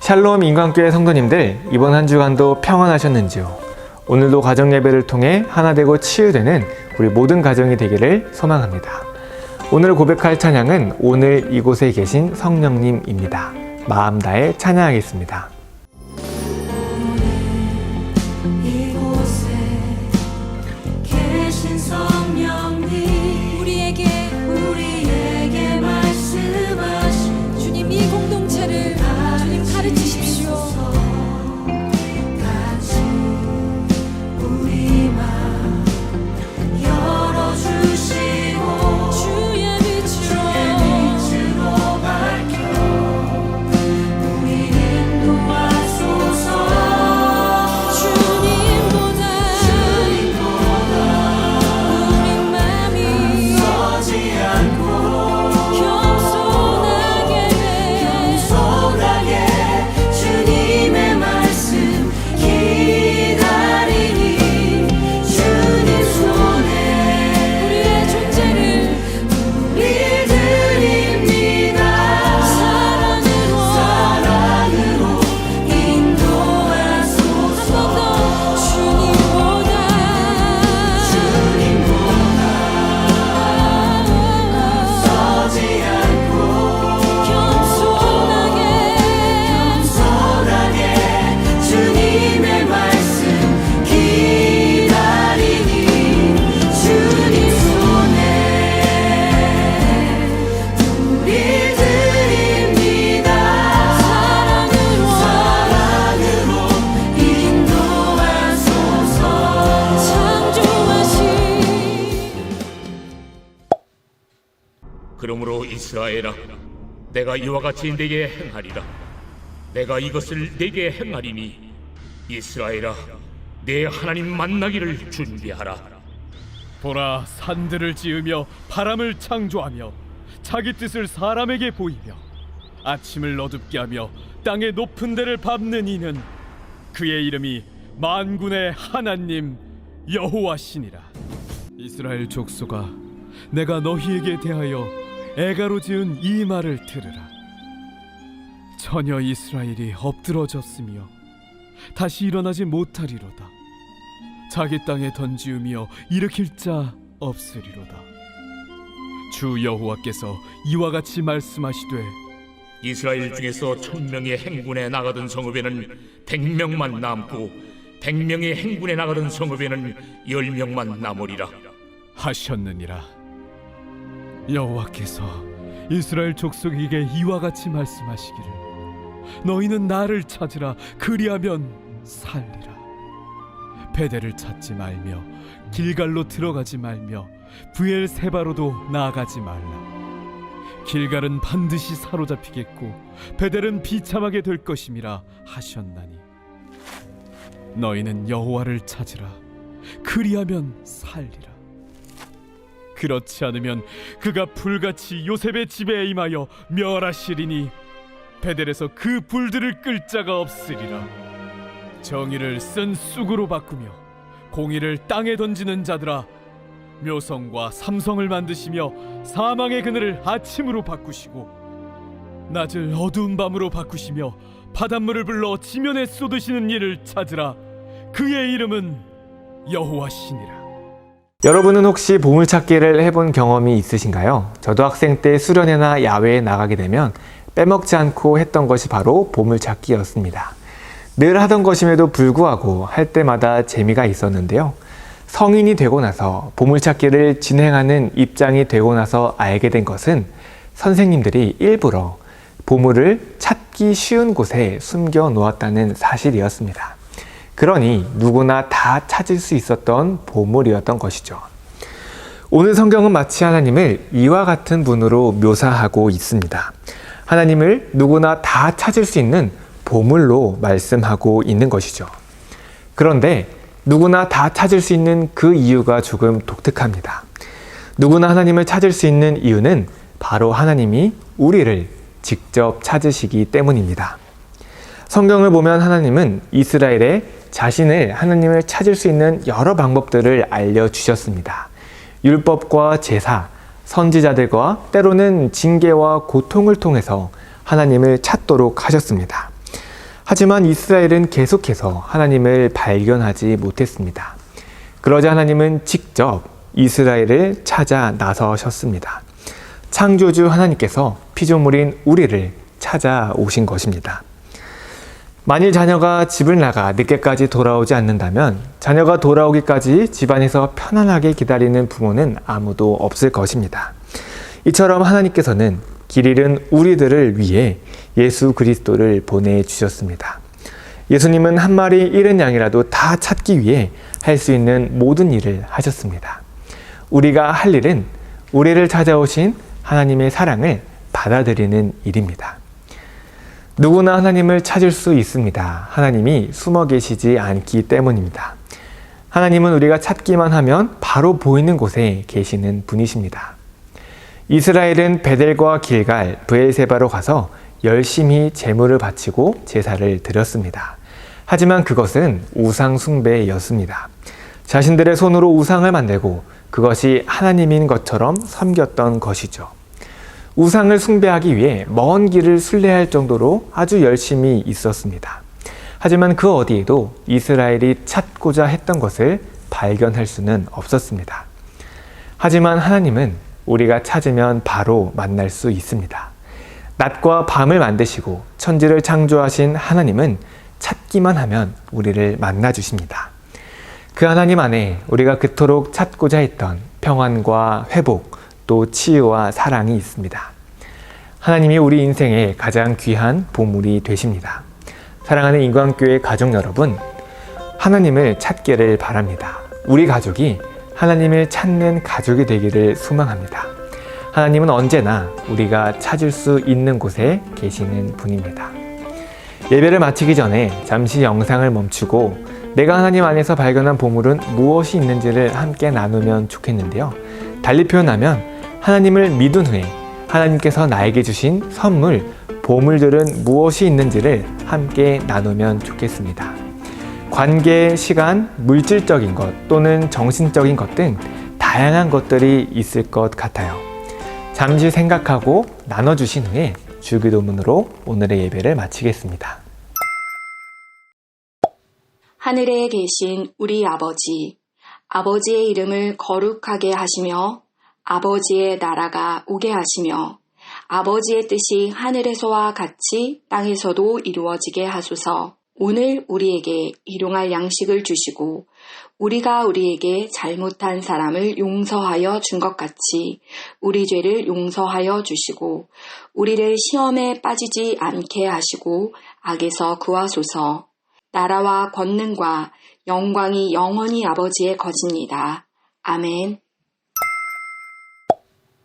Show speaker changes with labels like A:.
A: 샬롬 인간교회 성도님들, 이번 한 주간도 평안하셨는지요? 오늘도 가정 예배를 통해 하나 되고 치유되는 우리 모든 가정이 되기를 소망합니다. 오늘 고백할 찬양은 오늘 이곳에 계신 성령님입니다. 마음 다해 찬양하겠습니다.
B: 그러므로 이스라엘아, 내가 이와 같이 네게 행하리라. 내가 이것을 네게 행하리니 이스라엘아, 내 하나님 만나기를 준비하라.
C: 보라, 산들을 지으며 바람을 창조하며 자기 뜻을 사람에게 보이며 아침을 어둡게 하며 땅의 높은 데를 밟는 이는 그의 이름이 만군의 하나님 여호와시니라. 이스라엘 족속아, 내가 너희에게 대하여 애가로 지은 이 말을 들으라. 전혀 이스라엘이 엎드러졌으며 다시 일어나지 못하리로다. 자기 땅에 던지우며 일으킬 자 없으리로다. 주 여호와께서 이와 같이 말씀하시되,
B: 이스라엘 중에서 1000명이 행군에 나가던 성읍에는 100명만 남고 100명이 행군에 나가던 성읍에는 10명만 남으리라
C: 하셨느니라. 여호와께서 이스라엘 족속에게 이와 같이 말씀하시기를, 너희는 나를 찾으라. 그리하면 살리라. 베델을 찾지 말며 길갈로 들어가지 말며 브엘세바로도 나아가지 말라. 길갈은 반드시 사로잡히겠고 베델은 비참하게 될 것임이라 하셨나니, 너희는 여호와를 찾으라. 그리하면 살리라. 그렇지 않으면 그가 불같이 요셉의 집에 임하여 멸하시리니 베델에서 그 불들을 끌 자가 없으리라. 정의를 쓴 쑥으로 바꾸며 공의를 땅에 던지는 자들아, 묘성과 삼성을 만드시며 사망의 그늘을 아침으로 바꾸시고 낮을 어두운 밤으로 바꾸시며 바닷물을 불러 지면에 쏟으시는 이를 찾으라. 그의 이름은 여호와시니라.
A: 여러분은 혹시 보물찾기를 해본 경험이 있으신가요? 저도 학생 때 수련회나 야외에 나가게 되면 빼먹지 않고 했던 것이 바로 보물찾기였습니다. 늘 하던 것임에도 불구하고 할 때마다 재미가 있었는데요. 성인이 되고 나서 보물찾기를 진행하는 입장이 되고 나서 알게 된 것은 선생님들이 일부러 보물을 찾기 쉬운 곳에 숨겨 놓았다는 사실이었습니다. 그러니 누구나 다 찾을 수 있었던 보물이었던 것이죠. 오늘 성경은 마치 하나님을 이와 같은 분으로 묘사하고 있습니다. 하나님을 누구나 다 찾을 수 있는 보물로 말씀하고 있는 것이죠. 그런데 누구나 다 찾을 수 있는 그 이유가 조금 독특합니다. 누구나 하나님을 찾을 수 있는 이유는 바로 하나님이 우리를 직접 찾으시기 때문입니다. 성경을 보면 하나님은 이스라엘에 자신을 하나님을 찾을 수 있는 여러 방법들을 알려주셨습니다. 율법과 제사, 선지자들과 때로는 징계와 고통을 통해서 하나님을 찾도록 하셨습니다. 하지만 이스라엘은 계속해서 하나님을 발견하지 못했습니다. 그러자 하나님은 직접 이스라엘을 찾아 나서셨습니다. 창조주 하나님께서 피조물인 우리를 찾아오신 것입니다. 만일 자녀가 집을 나가 늦게까지 돌아오지 않는다면 자녀가 돌아오기까지 집안에서 편안하게 기다리는 부모는 아무도 없을 것입니다. 이처럼 하나님께서는 길 잃은 우리들을 위해 예수 그리스도를 보내주셨습니다. 예수님은 한 마리 잃은 양이라도 다 찾기 위해 할 수 있는 모든 일을 하셨습니다. 우리가 할 일은 우리를 찾아오신 하나님의 사랑을 받아들이는 일입니다. 누구나 하나님을 찾을 수 있습니다. 하나님이 숨어 계시지 않기 때문입니다. 하나님은 우리가 찾기만 하면 바로 보이는 곳에 계시는 분이십니다. 이스라엘은 베델과 길갈, 브엘세바로 가서 열심히 제물을 바치고 제사를 드렸습니다. 하지만 그것은 우상 숭배였습니다. 자신들의 손으로 우상을 만들고 그것이 하나님인 것처럼 섬겼던 것이죠. 우상을 숭배하기 위해 먼 길을 순례할 정도로 아주 열심히 있었습니다. 하지만 그 어디에도 이스라엘이 찾고자 했던 것을 발견할 수는 없었습니다. 하지만 하나님은 우리가 찾으면 바로 만날 수 있습니다. 낮과 밤을 만드시고 천지를 창조하신 하나님은 찾기만 하면 우리를 만나 주십니다. 그 하나님 안에 우리가 그토록 찾고자 했던 평안과 회복, 또 치유와 사랑이 있습니다. 하나님이 우리 인생의 가장 귀한 보물이 되십니다. 사랑하는 인광교회 가족 여러분, 하나님을 찾기를 바랍니다. 우리 가족이 하나님을 찾는 가족이 되기를 소망합니다. 하나님은 언제나 우리가 찾을 수 있는 곳에 계시는 분입니다. 예배를 마치기 전에 잠시 영상을 멈추고 내가 하나님 안에서 발견한 보물은 무엇이 있는지를 함께 나누면 좋겠는데요. 달리 표현하면 하나님을 믿은 후에 하나님께서 나에게 주신 선물, 보물들은 무엇이 있는지를 함께 나누면 좋겠습니다. 관계, 시간, 물질적인 것 또는 정신적인 것 등 다양한 것들이 있을 것 같아요. 잠시 생각하고 나눠주신 후에 주기도문으로 오늘의 예배를 마치겠습니다.
D: 하늘에 계신 우리 아버지, 아버지의 이름을 거룩하게 하시며 아버지의 나라가 오게 하시며 아버지의 뜻이 하늘에서와 같이 땅에서도 이루어지게 하소서. 오늘 우리에게 일용할 양식을 주시고 우리가 우리에게 잘못한 사람을 용서하여 준 것 같이 우리 죄를 용서하여 주시고 우리를 시험에 빠지지 않게 하시고 악에서 구하소서. 나라와 권능과 영광이 영원히 아버지의 것입니다. 아멘.